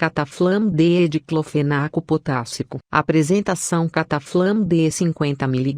Cataflam DE diclofenaco potássico. Apresentação: Cataflam DE 50 mg.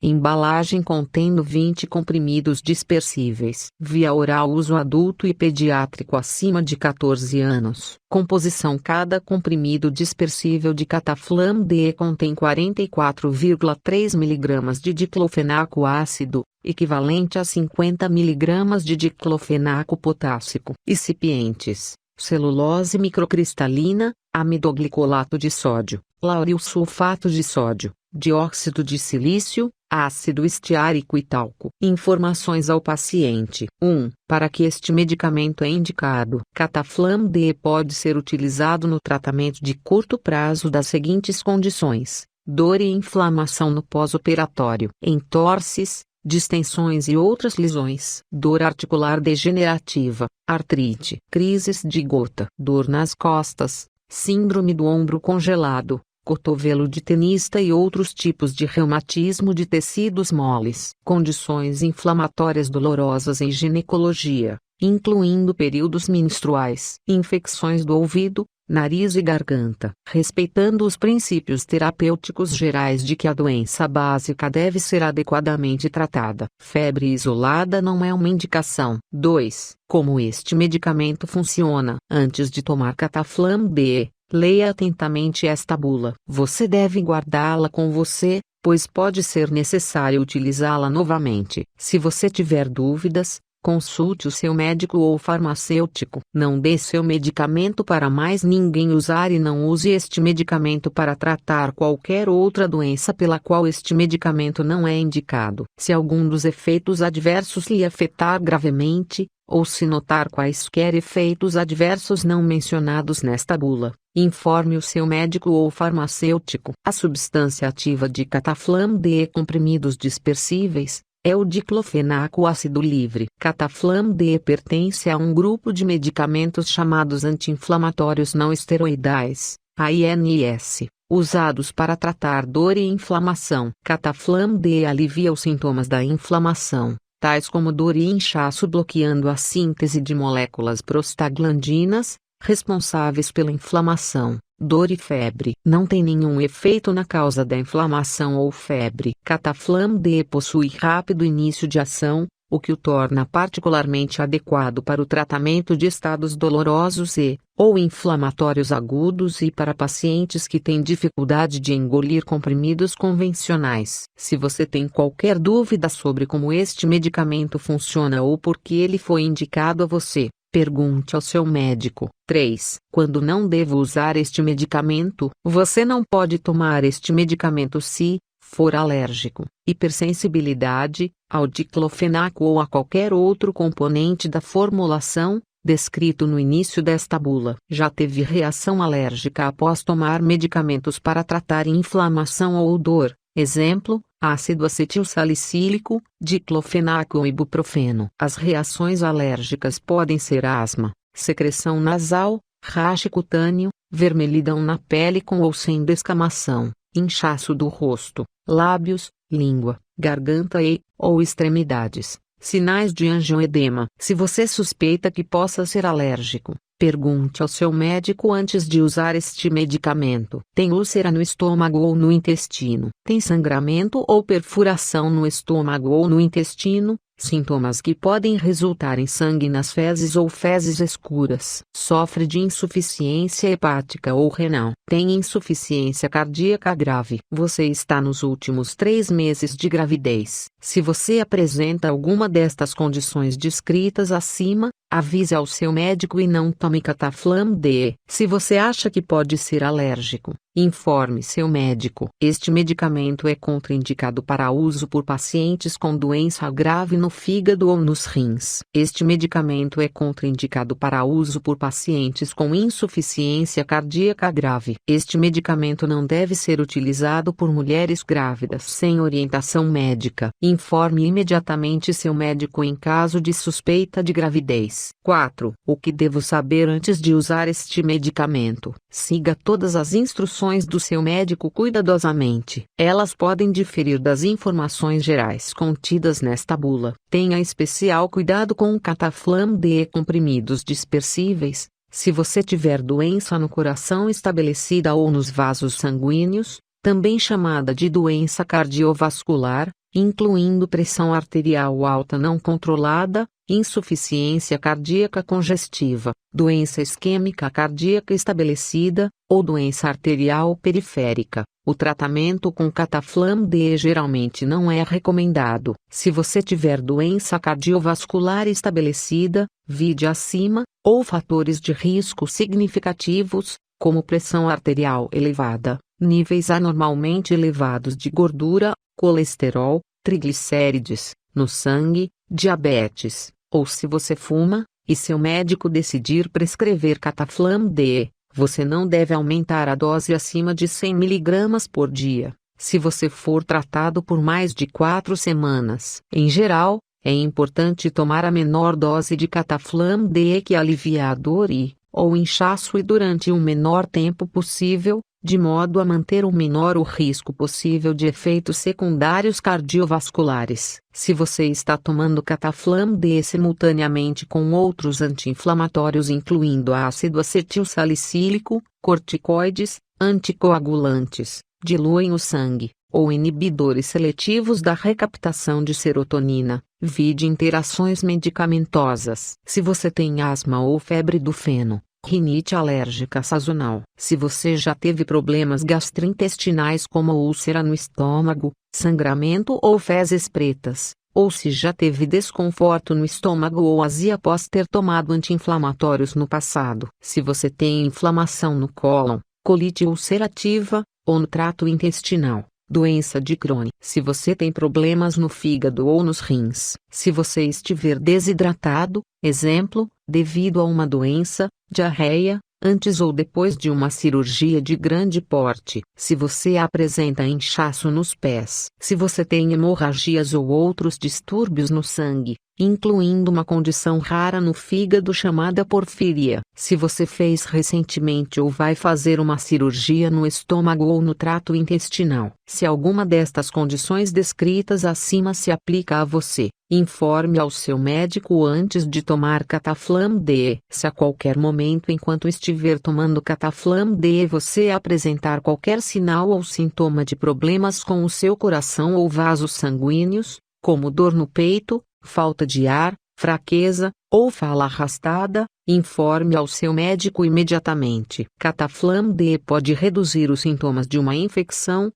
Embalagem contendo 20 comprimidos dispersíveis. Via oral, uso adulto e pediátrico acima de 14 anos. Composição: cada comprimido dispersível de Cataflam DE contém 44,3 mg de diclofenaco ácido, equivalente a 50 mg de diclofenaco potássico. Excipientes: celulose microcristalina, amidoglicolato de sódio, lauril sulfato de sódio, dióxido de silício, ácido estiárico e talco. Informações ao paciente. 1. Para que este medicamento é indicado? Cataflam DE pode ser utilizado no tratamento de curto prazo das seguintes condições: dor e inflamação no pós-operatório, entorses, distensões e outras lesões, dor articular degenerativa, artrite, crises de gota, dor nas costas, síndrome do ombro congelado, cotovelo de tenista e outros tipos de reumatismo de tecidos moles, condições inflamatórias dolorosas em ginecologia, incluindo períodos menstruais, infecções do ouvido, nariz e garganta, respeitando os princípios terapêuticos gerais de que a doença básica deve ser adequadamente tratada. Febre isolada não é uma indicação. 2. Como este medicamento funciona? Antes de tomar Cataflam DE, leia atentamente esta bula. Você deve guardá-la com você, pois pode ser necessário utilizá-la novamente. Se você tiver dúvidas, consulte o seu médico ou farmacêutico. Não dê seu medicamento para mais ninguém usar e não use este medicamento para tratar qualquer outra doença pela qual este medicamento não é indicado. Se algum dos efeitos adversos lhe afetar gravemente, ou se notar quaisquer efeitos adversos não mencionados nesta bula, informe o seu médico ou farmacêutico. A substância ativa de Cataflam DE comprimidos dispersíveis é o diclofenaco ácido livre. Cataflam DE pertence a um grupo de medicamentos chamados anti-inflamatórios não esteroidais, ANIS, usados para tratar dor e inflamação. Cataflam DE alivia os sintomas da inflamação, tais como dor e inchaço, bloqueando a síntese de moléculas prostaglandinas, responsáveis pela inflamação, dor e febre. Não tem nenhum efeito na causa da inflamação ou febre. Cataflam DE possui rápido início de ação, o que o torna particularmente adequado para o tratamento de estados dolorosos ou inflamatórios agudos e para pacientes que têm dificuldade de engolir comprimidos convencionais. Se você tem qualquer dúvida sobre como este medicamento funciona ou por que ele foi indicado a você, pergunte ao seu médico. 3. Quando não devo usar este medicamento? Você não pode tomar este medicamento se for alérgico, hipersensibilidade, ao diclofenaco ou a qualquer outro componente da formulação, descrito no início desta bula. Já teve reação alérgica após tomar medicamentos para tratar inflamação ou dor, exemplo, ácido acetilsalicílico, diclofenaco ou ibuprofeno. As reações alérgicas podem ser asma, secreção nasal, rache cutâneo, vermelhidão na pele com ou sem descamação, inchaço do rosto, lábios, língua, garganta ou extremidades. Sinais de angioedema. Se você suspeita que possa ser alérgico, pergunte ao seu médico antes de usar este medicamento. Tem úlcera no estômago ou no intestino? Tem sangramento ou perfuração no estômago ou no intestino? Sintomas que podem resultar em sangue nas fezes ou fezes escuras. Sofre de insuficiência hepática ou renal. Tem insuficiência cardíaca grave. Você está nos últimos 3 meses de gravidez. Se você apresenta alguma destas condições descritas acima, avise ao seu médico e não tome Cataflam DE. Se você acha que pode ser alérgico, informe seu médico. Este medicamento é contraindicado para uso por pacientes com doença grave no fígado ou nos rins. Este medicamento é contraindicado para uso por pacientes com insuficiência cardíaca grave. Este medicamento não deve ser utilizado por mulheres grávidas sem orientação médica. Informe imediatamente seu médico em caso de suspeita de gravidez. 4. O que devo saber antes de usar este medicamento? Siga todas as instruções do seu médico cuidadosamente. Elas podem diferir das informações gerais contidas nesta bula. Tenha especial cuidado com o Cataflam DE comprimidos dispersíveis, Se você tiver doença no coração estabelecida ou nos vasos sanguíneos, também chamada de doença cardiovascular, incluindo pressão arterial alta não controlada, insuficiência cardíaca congestiva, doença isquêmica cardíaca estabelecida, ou doença arterial periférica, o tratamento com Cataflam DE geralmente não é recomendado. Se você tiver doença cardiovascular estabelecida, vide acima, ou fatores de risco significativos, como pressão arterial elevada, níveis anormalmente elevados de gordura, colesterol, triglicérides, no sangue, diabetes, ou se você fuma, e seu médico decidir prescrever Cataflam DE, você não deve aumentar a dose acima de 100 mg por dia, se você for tratado por mais de 4 semanas. Em geral, é importante tomar a menor dose de Cataflam DE que alivia a dor ou inchaço durante o menor tempo possível, de modo a manter o menor o risco possível de efeitos secundários cardiovasculares. Se você está tomando Cataflam DE simultaneamente com outros anti-inflamatórios incluindo ácido acetil salicílico, corticoides, anticoagulantes, diluem o sangue, ou inibidores seletivos da recaptação de serotonina, vide interações medicamentosas. Se você tem asma ou febre do feno, rinite alérgica sazonal. Se você já teve problemas gastrointestinais como úlcera no estômago, sangramento ou fezes pretas, ou se já teve desconforto no estômago ou azia após ter tomado anti-inflamatórios no passado. Se você tem inflamação no cólon, colite ulcerativa, ou no trato intestinal, doença de Crohn. Se você tem problemas no fígado ou nos rins. Se você estiver desidratado, exemplo, devido a uma doença, diarreia, antes ou depois de uma cirurgia de grande porte. Se você apresenta inchaço nos pés. Se você tem hemorragias ou outros distúrbios no sangue, incluindo uma condição rara no fígado chamada porfíria. Se você fez recentemente ou vai fazer uma cirurgia no estômago ou no trato intestinal. Se alguma destas condições descritas acima se aplica a você, informe ao seu médico antes de tomar Cataflam DE. Se a qualquer momento enquanto estiver tomando Cataflam DE você apresentar qualquer sinal ou sintoma de problemas com o seu coração ou vasos sanguíneos, como dor no peito, falta de ar, fraqueza, ou fala arrastada, informe ao seu médico imediatamente. Cataflam DE pode reduzir os sintomas de uma infecção,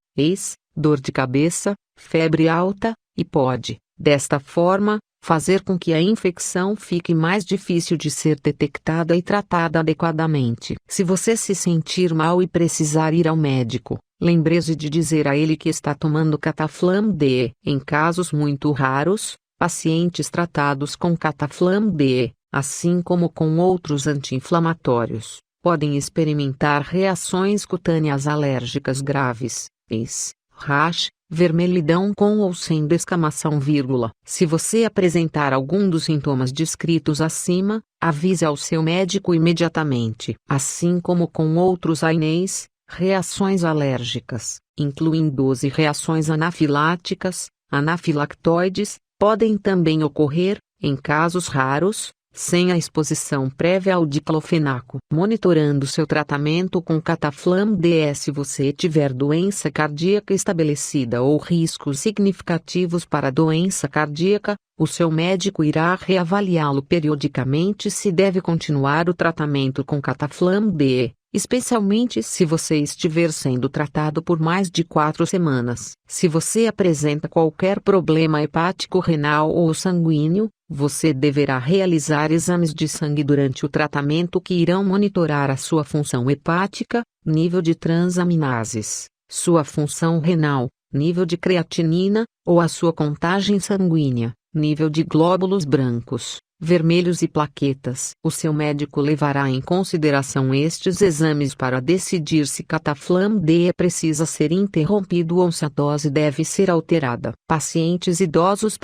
dor de cabeça, febre alta, e pode, desta forma, fazer com que a infecção fique mais difícil de ser detectada e tratada adequadamente. Se você se sentir mal e precisar ir ao médico, lembre-se de dizer a ele que está tomando Cataflam DE. Em casos muito raros, pacientes tratados com Cataflam DE, assim como com outros anti-inflamatórios, podem experimentar reações cutâneas alérgicas graves, rash, vermelhidão com ou sem descamação, Se você apresentar algum dos sintomas descritos acima, avise ao seu médico imediatamente. Assim como com outros ANEs, reações alérgicas, incluindo reações anafiláticas, anafilactoides, podem também ocorrer, em casos raros, sem a exposição prévia ao diclofenaco. Monitorando seu tratamento com Cataflam DE. Se você tiver doença cardíaca estabelecida ou riscos significativos para a doença cardíaca, o seu médico irá reavaliá-lo periodicamente se deve continuar o tratamento com Cataflam DE, especialmente se você estiver sendo tratado por mais de 4 semanas. Se você apresenta qualquer problema hepático, renal ou sanguíneo, você deverá realizar exames de sangue durante o tratamento que irão monitorar a sua função hepática, nível de transaminases, sua função renal, nível de creatinina, ou a sua contagem sanguínea, nível de glóbulos brancos, vermelhos e plaquetas. O seu médico levará em consideração estes exames para decidir se Cataflam DE precisa ser interrompido ou se a dose deve ser alterada. Pacientes idosos,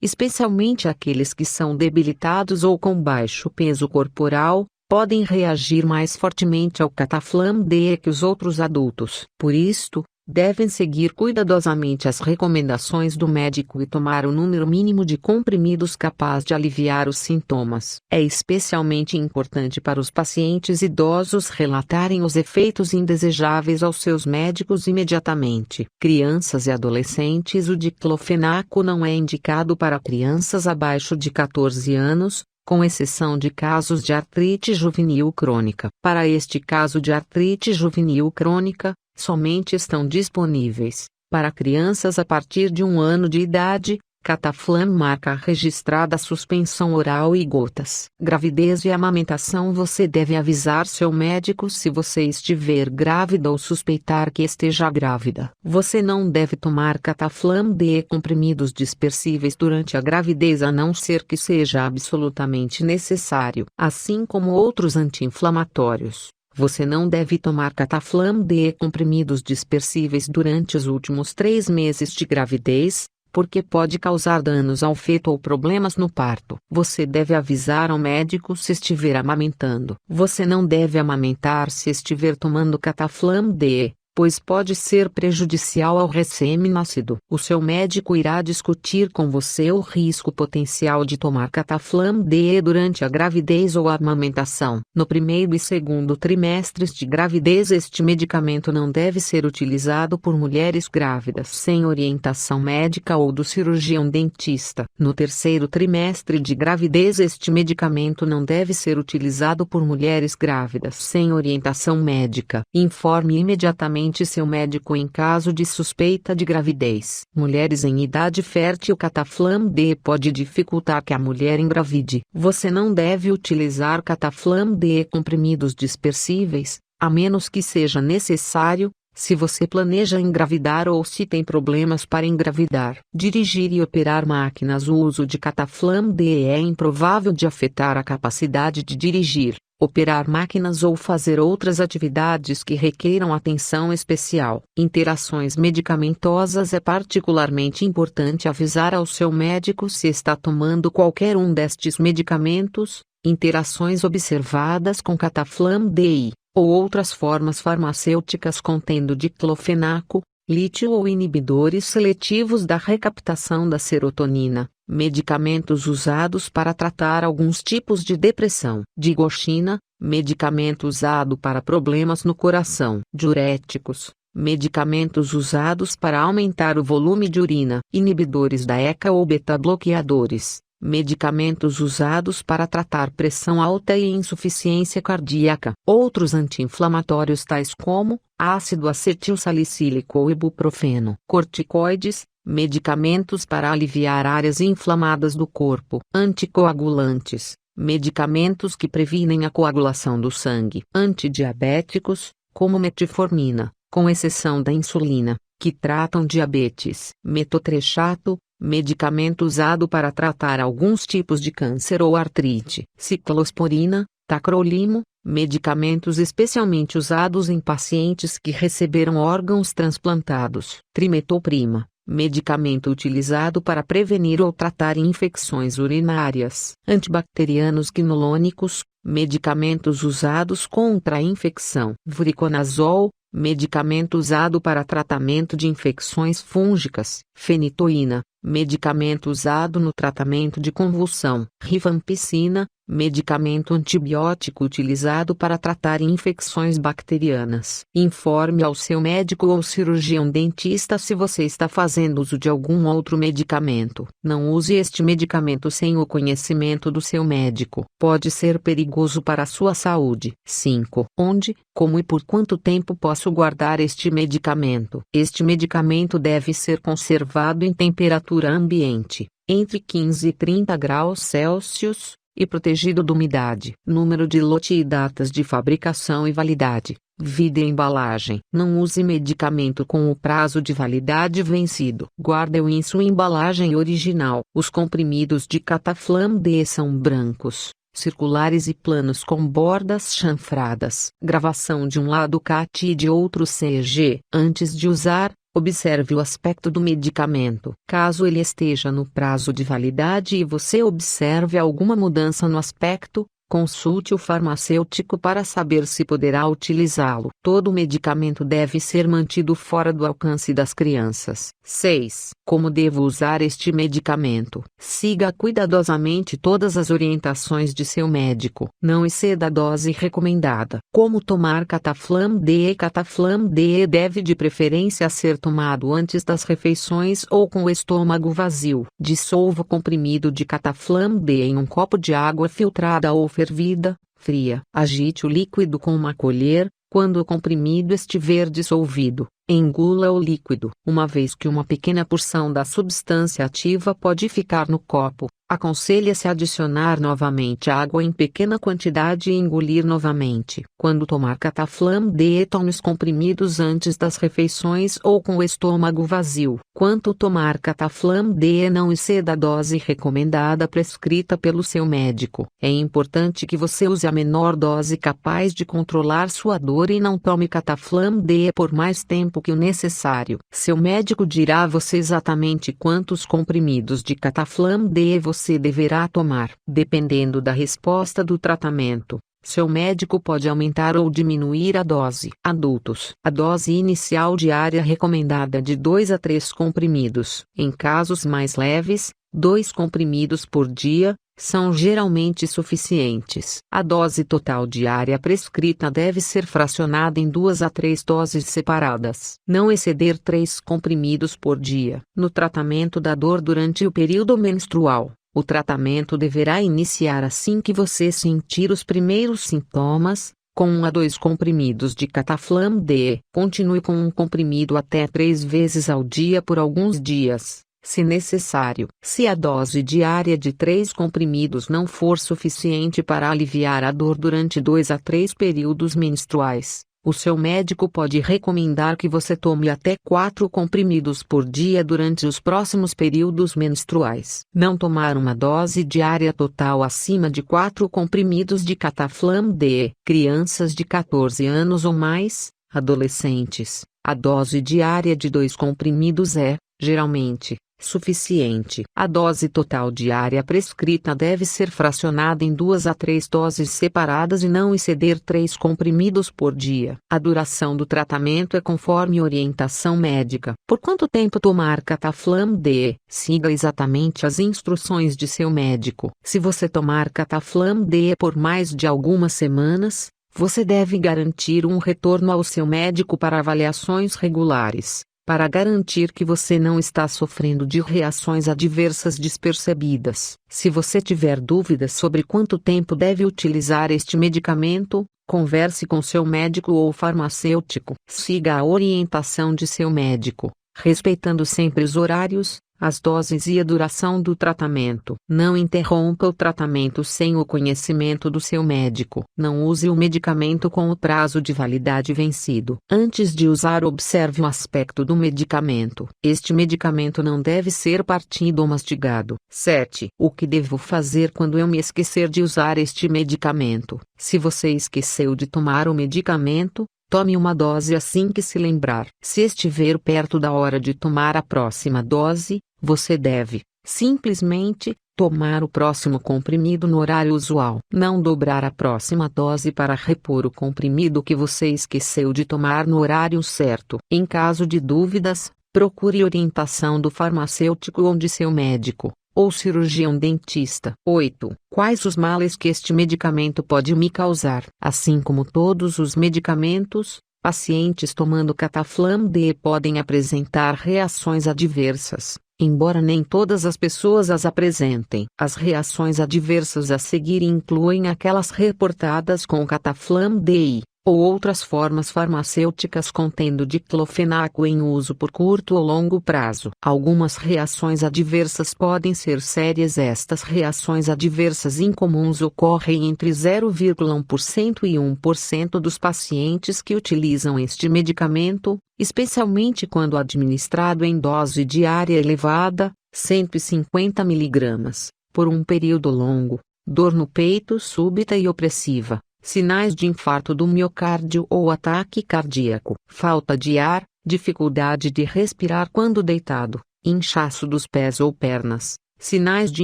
especialmente aqueles que são debilitados ou com baixo peso corporal, podem reagir mais fortemente ao Cataflam DE que os outros adultos. Por isto, Devem seguir cuidadosamente as recomendações do médico e tomar o número mínimo de comprimidos capaz de aliviar os sintomas. É especialmente importante para os pacientes idosos relatarem os efeitos indesejáveis aos seus médicos imediatamente. Crianças e adolescentes. O diclofenaco não é indicado para crianças abaixo de 14 anos, com exceção de casos de artrite juvenil crônica. Para este caso de artrite juvenil crônica, somente estão disponíveis, para crianças a partir de 1 ano de idade, Cataflam marca registrada suspensão oral e gotas. Gravidez e amamentação. Você deve avisar seu médico se você estiver grávida ou suspeitar que esteja grávida. Você não deve tomar Cataflam DE comprimidos dispersíveis durante a gravidez a não ser que seja absolutamente necessário. Assim como outros anti-inflamatórios, você não deve tomar Cataflam DE comprimidos dispersíveis durante os últimos 3 meses de gravidez, porque pode causar danos ao feto ou problemas no parto. Você deve avisar ao médico se estiver amamentando. Você não deve amamentar se estiver tomando Cataflam DE, pois pode ser prejudicial ao recém-nascido. O seu médico irá discutir com você o risco potencial de tomar Cataflam DE durante a gravidez ou a amamentação. No primeiro e segundo trimestres de gravidez, este medicamento não deve ser utilizado por mulheres grávidas sem orientação médica ou do cirurgião dentista. No terceiro trimestre de gravidez, este medicamento não deve ser utilizado por mulheres grávidas sem orientação médica. Informe imediatamente seu médico em caso de suspeita de gravidez. Mulheres em idade fértil. Cataflam DE pode dificultar que a mulher engravide. Você não deve utilizar Cataflam DE comprimidos dispersíveis, a menos que seja necessário, se você planeja engravidar ou se tem problemas para engravidar. Dirigir e operar máquinas. O uso de Cataflam DE é improvável de afetar a capacidade de dirigir, operar máquinas ou fazer outras atividades que requeiram atenção especial. Interações medicamentosas. É particularmente importante avisar ao seu médico se está tomando qualquer um destes medicamentos. Interações observadas com Cataflam DE, ou outras formas farmacêuticas contendo diclofenaco, lítio ou inibidores seletivos da recaptação da serotonina. Medicamentos usados para tratar alguns tipos de depressão. Digoxina, medicamento usado para problemas no coração. Diuréticos, medicamentos usados para aumentar o volume de urina. Inibidores da ECA ou beta-bloqueadores, medicamentos usados para tratar pressão alta e insuficiência cardíaca. Outros anti-inflamatórios tais como ácido acetil salicílico ou ibuprofeno. Corticoides, medicamentos para aliviar áreas inflamadas do corpo. Anticoagulantes, medicamentos que previnem a coagulação do sangue. Antidiabéticos, como metformina, com exceção da insulina, que tratam diabetes. Metotrexato, medicamento usado para tratar alguns tipos de câncer ou artrite. Ciclosporina, tacrolimo, medicamentos especialmente usados em pacientes que receberam órgãos transplantados. Trimetoprima, medicamento utilizado para prevenir ou tratar infecções urinárias. Antibacterianos quinolonicos, medicamentos usados contra a infecção. Voriconazol, medicamento usado para tratamento de infecções fúngicas. Fenitoína, medicamento usado no tratamento de convulsão. Rifampicina, medicamento antibiótico utilizado para tratar infecções bacterianas. Informe ao seu médico ou cirurgião dentista se você está fazendo uso de algum outro medicamento. Não use este medicamento sem o conhecimento do seu médico. Pode ser perigoso para a sua saúde. 5. Onde, como e por quanto tempo posso guardar este medicamento? Este medicamento deve ser conservado em temperatura ambiente, entre 15 e 30 graus Celsius, e protegido de umidade. Número de lote e datas de fabricação e validade. Vida e embalagem. Não use medicamento com o prazo de validade vencido. Guarde-o em sua embalagem original. Os comprimidos de Cataflam DE são brancos, circulares e planos com bordas chanfradas. Gravação de um lado CAT e de outro CG. Antes de usar, observe o aspecto do medicamento. Caso ele esteja no prazo de validade e você observe alguma mudança no aspecto, Consulte o farmacêutico para saber se poderá utilizá-lo. Todo medicamento deve ser mantido fora do alcance das crianças. 6. Como devo usar este medicamento? Siga cuidadosamente todas as orientações de seu médico. Não exceda a dose recomendada. Como tomar Cataflam DE? Cataflam DE deve de preferência ser tomado antes das refeições ou com o estômago vazio. Dissolva o comprimido de Cataflam DE em um copo de água filtrada ou fervida, fria. Agite o líquido com uma colher. Quando o comprimido estiver dissolvido, engula o líquido. Uma vez que uma pequena porção da substância ativa pode ficar no copo, aconselha-se adicionar novamente água em pequena quantidade e engolir novamente. Quando tomar Cataflam DE, tome os comprimidos antes das refeições ou com o estômago vazio. Quanto tomar Cataflam DE, não exceda a dose recomendada prescrita pelo seu médico. É importante que você use a menor dose capaz de controlar sua dor e não tome Cataflam DE por mais tempo que o necessário. Seu médico dirá a você exatamente quantos comprimidos de Cataflam DE você deverá tomar. Dependendo da resposta do tratamento, seu médico pode aumentar ou diminuir a dose. Adultos. A dose inicial diária recomendada é de 2 a 3 comprimidos. Em casos mais leves, 2 comprimidos por dia são geralmente suficientes. A dose total diária prescrita deve ser fracionada em 2 a 3 doses separadas. Não exceder 3 comprimidos por dia. No tratamento da dor durante o período menstrual, o tratamento deverá iniciar assim que você sentir os primeiros sintomas, com 1 a 2 comprimidos de Cataflam DE. Continue com um comprimido até 3 vezes ao dia por alguns dias, se necessário. Se a dose diária de 3 comprimidos não for suficiente para aliviar a dor durante 2 a 3 períodos menstruais, o seu médico pode recomendar que você tome até 4 comprimidos por dia durante os próximos períodos menstruais. Não tomar uma dose diária total acima de 4 comprimidos de Cataflam DE. Crianças de 14 anos ou mais, adolescentes, a dose diária de 2 comprimidos é, geralmente, suficiente. A dose total diária prescrita deve ser fracionada em 2 a 3 doses separadas e não exceder 3 comprimidos por dia. A duração do tratamento é conforme orientação médica. Por quanto tempo tomar Cataflam DE? Siga exatamente as instruções de seu médico. Se você tomar Cataflam DE por mais de algumas semanas, você deve garantir um retorno ao seu médico para avaliações regulares, para garantir que você não está sofrendo de reações adversas despercebidas. Se você tiver dúvidas sobre quanto tempo deve utilizar este medicamento, converse com seu médico ou farmacêutico. Siga a orientação de seu médico, respeitando sempre os horários, as doses e a duração do tratamento. Não interrompa o tratamento sem o conhecimento do seu médico. Não use o medicamento com o prazo de validade vencido. Antes de usar, observe o aspecto do medicamento. Este medicamento não deve ser partido ou mastigado. 7. O que devo fazer quando eu me esquecer de usar este medicamento? Se você esqueceu de tomar o medicamento, tome uma dose assim que se lembrar. Se estiver perto da hora de tomar a próxima dose, você deve, simplesmente, tomar o próximo comprimido no horário usual. Não dobrar a próxima dose para repor o comprimido que você esqueceu de tomar no horário certo. Em caso de dúvidas, procure orientação do farmacêutico ou de seu médico, ou cirurgião dentista. 8. Quais os males que este medicamento pode me causar? Assim como todos os medicamentos, pacientes tomando Cataflam DE podem apresentar reações adversas, embora nem todas as pessoas as apresentem. As reações adversas a seguir incluem aquelas reportadas com Cataflam DE, ou outras formas farmacêuticas contendo diclofenaco em uso por curto ou longo prazo. Algumas reações adversas podem ser sérias. Estas reações adversas incomuns ocorrem entre 0,1% e 1% dos pacientes que utilizam este medicamento, especialmente quando administrado em dose diária elevada, 150 mg, por um período longo. Dor no peito súbita e opressiva, sinais de infarto do miocárdio ou ataque cardíaco, falta de ar, dificuldade de respirar quando deitado, inchaço dos pés ou pernas, sinais de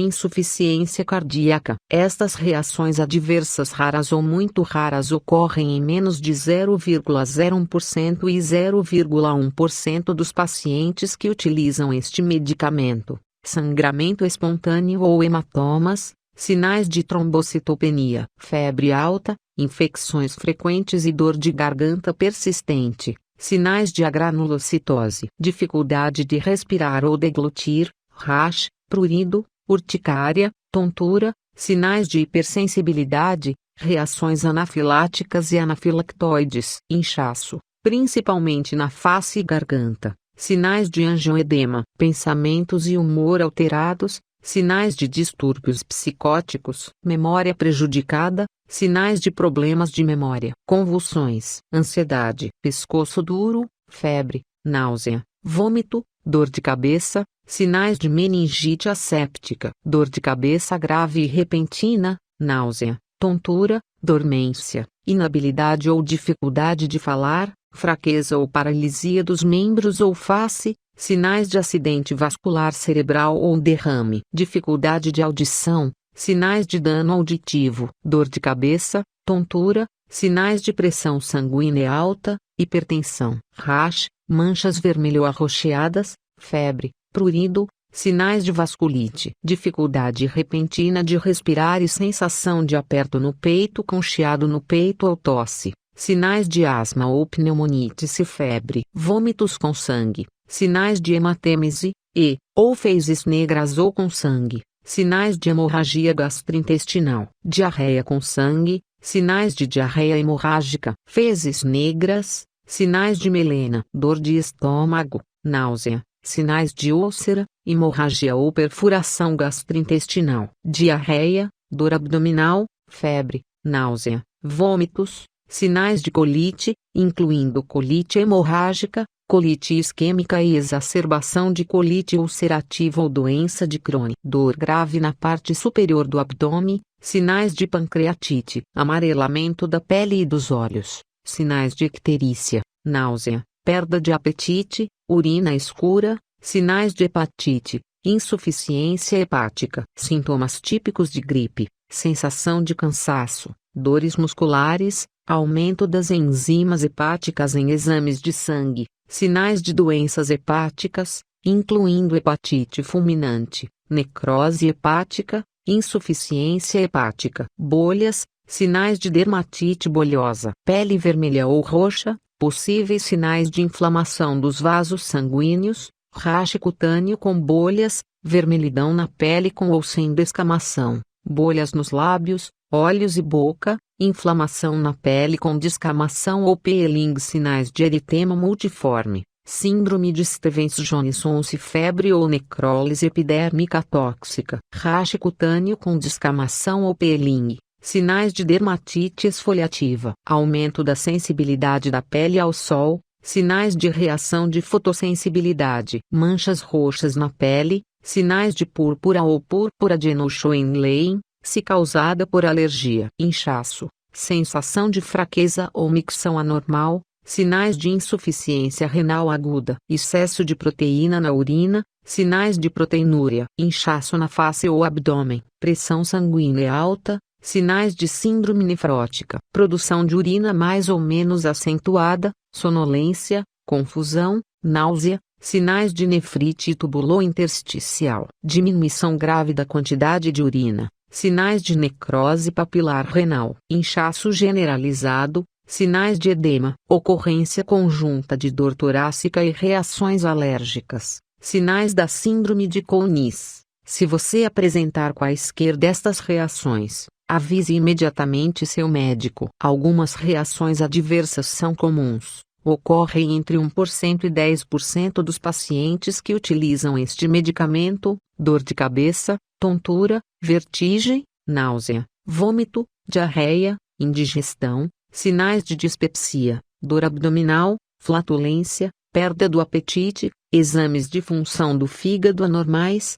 insuficiência cardíaca. Estas reações adversas raras ou muito raras ocorrem em menos de 0,01% e 0,1% dos pacientes que utilizam este medicamento. Sangramento espontâneo ou hematomas, sinais de trombocitopenia, febre alta, infecções frequentes e dor de garganta persistente, sinais de agranulocitose, dificuldade de respirar ou deglutir, rash, prurido, urticária, tontura, sinais de hipersensibilidade, reações anafiláticas e anafilactoides, inchaço, principalmente na face e garganta, sinais de angioedema, pensamentos e humor alterados, sinais de distúrbios psicóticos, memória prejudicada, sinais de problemas de memória, convulsões, ansiedade, pescoço duro, febre, náusea, vômito, dor de cabeça, sinais de meningite asséptica, dor de cabeça grave e repentina, náusea, tontura, dormência, inabilidade ou dificuldade de falar, fraqueza ou paralisia dos membros ou face, sinais de acidente vascular cerebral ou derrame, dificuldade de audição, sinais de dano auditivo, dor de cabeça, tontura, sinais de pressão sanguínea alta, hipertensão, rash, manchas vermelho-arroxeadas, febre, prurido, sinais de vasculite, dificuldade repentina de respirar e sensação de aperto no peito com chiado no peito ou tosse, sinais de asma ou pneumonitis e febre, vômitos com sangue, sinais de hematêmese, ou fezes negras ou com sangue, sinais de hemorragia gastrointestinal, diarreia com sangue, sinais de diarreia hemorrágica, fezes negras, sinais de melena, dor de estômago, náusea, sinais de úlcera, hemorragia ou perfuração gastrointestinal, diarreia, dor abdominal, febre, náusea, vômitos, sinais de colite, incluindo colite hemorrágica, colite isquêmica e exacerbação de colite ulcerativa ou doença de Crohn, dor grave na parte superior do abdômen, sinais de pancreatite, amarelamento da pele e dos olhos, sinais de icterícia, náusea, perda de apetite, urina escura, sinais de hepatite, insuficiência hepática, sintomas típicos de gripe, sensação de cansaço, dores musculares, aumento das enzimas hepáticas em exames de sangue, sinais de doenças hepáticas, incluindo hepatite fulminante, necrose hepática, insuficiência hepática, bolhas, sinais de dermatite bolhosa, pele vermelha ou roxa, possíveis sinais de inflamação dos vasos sanguíneos, rash cutâneo com bolhas, vermelhidão na pele com ou sem descamação, bolhas nos lábios, olhos e boca, inflamação na pele com descamação ou peeling, sinais de eritema multiforme, síndrome de Stevens-Johnson, febre ou necrólise epidérmica tóxica, rash cutâneo com descamação ou peeling, sinais de dermatite esfoliativa, aumento da sensibilidade da pele ao sol, sinais de reação de fotossensibilidade, manchas roxas na pele, sinais de púrpura ou púrpura de Eno-Schweinlein, se causada por alergia, inchaço, sensação de fraqueza ou micção anormal, sinais de insuficiência renal aguda, excesso de proteína na urina, sinais de proteinúria, inchaço na face ou abdômen, pressão sanguínea alta, sinais de síndrome nefrótica, produção de urina mais ou menos acentuada, sonolência, confusão, náusea, sinais de nefrite tubulointersticial, diminuição grave da quantidade de urina, sinais de necrose papilar renal, inchaço generalizado, sinais de edema, ocorrência conjunta de dor torácica e reações alérgicas, sinais da síndrome de Colniz. Se você apresentar quaisquer destas reações, avise imediatamente seu médico. Algumas reações adversas são comuns. Ocorrem entre 1% e 10% dos pacientes que utilizam este medicamento: dor de cabeça, tontura, vertigem, náusea, vômito, diarreia, indigestão, sinais de dispepsia, dor abdominal, flatulência, perda do apetite, exames de função do fígado anormais,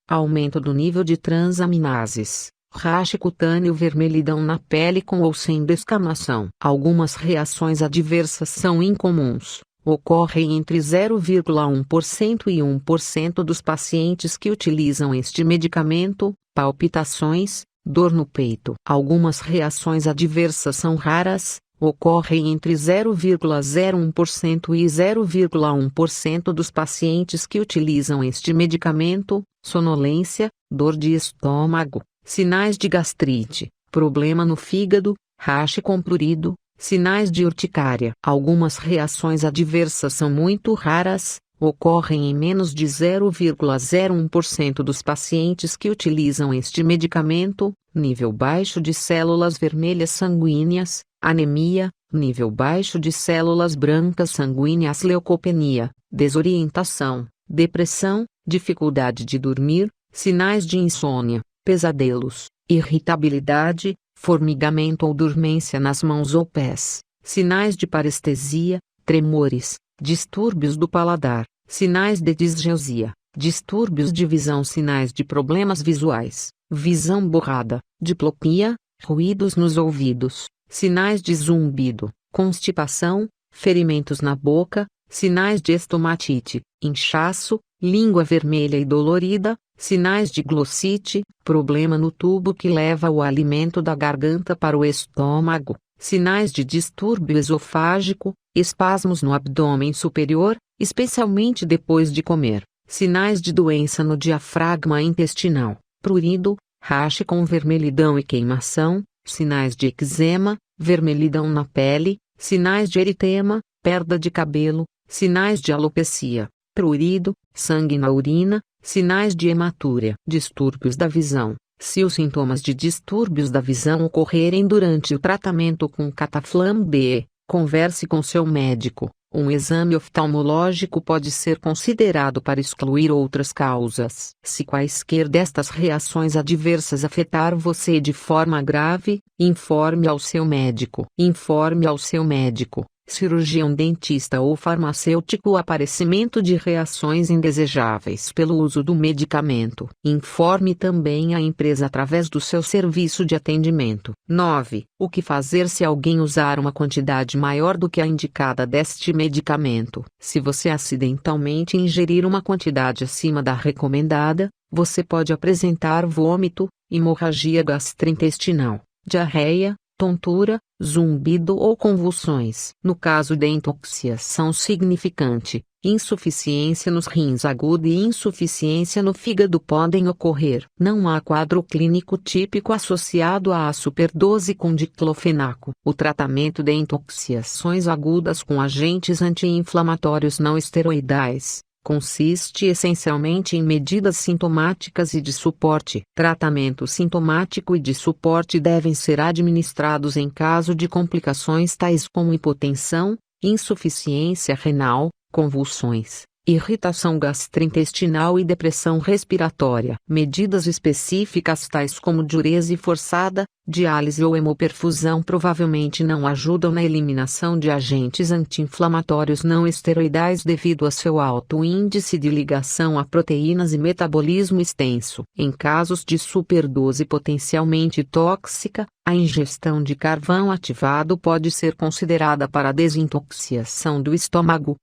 aumento do nível de transaminases, rash cutâneo, vermelhidão na pele com ou sem descamação. Algumas reações adversas são incomuns. ocorrem entre 0,1% e 1% dos pacientes que utilizam este medicamento, palpitações, dor no peito. Algumas reações adversas são raras, ocorrem entre 0,01% e 0,1% dos pacientes que utilizam este medicamento, sonolência, dor de estômago, sinais de gastrite, problema no fígado, racha comprurido, sinais de urticária. Algumas reações adversas são muito raras, ocorrem em menos de 0,01% dos pacientes que utilizam este medicamento, nível baixo de células vermelhas sanguíneas, anemia, nível baixo de células brancas sanguíneas, leucopenia, desorientação, depressão, dificuldade de dormir, sinais de insônia, pesadelos, irritabilidade, formigamento ou dormência nas mãos ou pés, sinais de parestesia, tremores, distúrbios do paladar, sinais de disgeusia, distúrbios de visão, sinais de problemas visuais, visão borrada, diplopia, ruídos nos ouvidos, sinais de zumbido, constipação, ferimentos na boca, sinais de estomatite, inchaço, língua vermelha e dolorida, sinais de glossite, problema no tubo que leva o alimento da garganta para o estômago, sinais de distúrbio esofágico, espasmos no abdômen superior, especialmente depois de comer, sinais de doença no diafragma intestinal, prurido, racha com vermelhidão e queimação, sinais de eczema, vermelhidão na pele, sinais de eritema, perda de cabelo, sinais de alopecia, prurido, sangue na urina, sinais de hematúria, distúrbios da visão. Se os sintomas de distúrbios da visão ocorrerem durante o tratamento com Cataflam DE, converse com seu médico. Um exame oftalmológico pode ser considerado para excluir outras causas. Se quaisquer destas reações adversas afetar você de forma grave, informe ao seu médico. Informe ao seu médico, cirurgião dentista ou farmacêutico o aparecimento de reações indesejáveis pelo uso do medicamento. Informe também a empresa através do seu serviço de atendimento. 9. O que fazer se alguém usar uma quantidade maior do que a indicada deste medicamento? Se você acidentalmente ingerir uma quantidade acima da recomendada, você pode apresentar vômito, hemorragia gastrointestinal, diarreia, tontura, zumbido ou convulsões. No caso de intoxicação significante, insuficiência nos rins aguda e insuficiência no fígado podem ocorrer. Não há quadro clínico típico associado à superdose com diclofenaco. O tratamento de intoxicações agudas com agentes anti-inflamatórios não esteroidais consiste essencialmente em medidas sintomáticas e de suporte. Tratamento sintomático e de suporte devem ser administrados em caso de complicações tais como hipotensão, insuficiência renal, convulsões, irritação gastrointestinal e depressão respiratória. Medidas específicas tais como diurese forçada, diálise ou hemoperfusão provavelmente não ajudam na eliminação de agentes anti-inflamatórios não esteroidais devido a seu alto índice de ligação a proteínas e metabolismo extenso. Em casos de superdose potencialmente tóxica, a ingestão de carvão ativado pode ser considerada para a desintoxicação do estômago,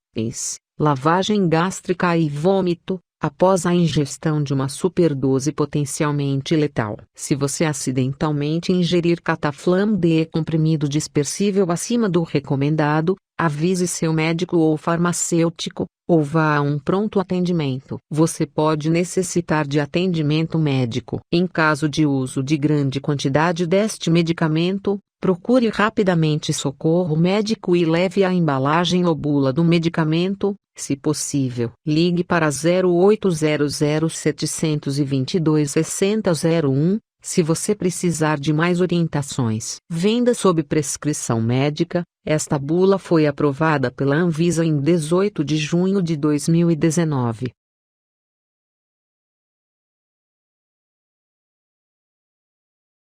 lavagem gástrica e vômito, após a ingestão de uma superdose potencialmente letal. Se você acidentalmente ingerir Cataflam DE comprimido dispersível acima do recomendado, avise seu médico ou farmacêutico, ou vá a um pronto atendimento. Você pode necessitar de atendimento médico. Em caso de uso de grande quantidade deste medicamento, procure rapidamente socorro médico e leve a embalagem ou bula do medicamento, se possível. Ligue para 0800 722 6001, se você precisar de mais orientações. Venda sob prescrição médica. Esta bula foi aprovada pela Anvisa em 18 de junho de 2019.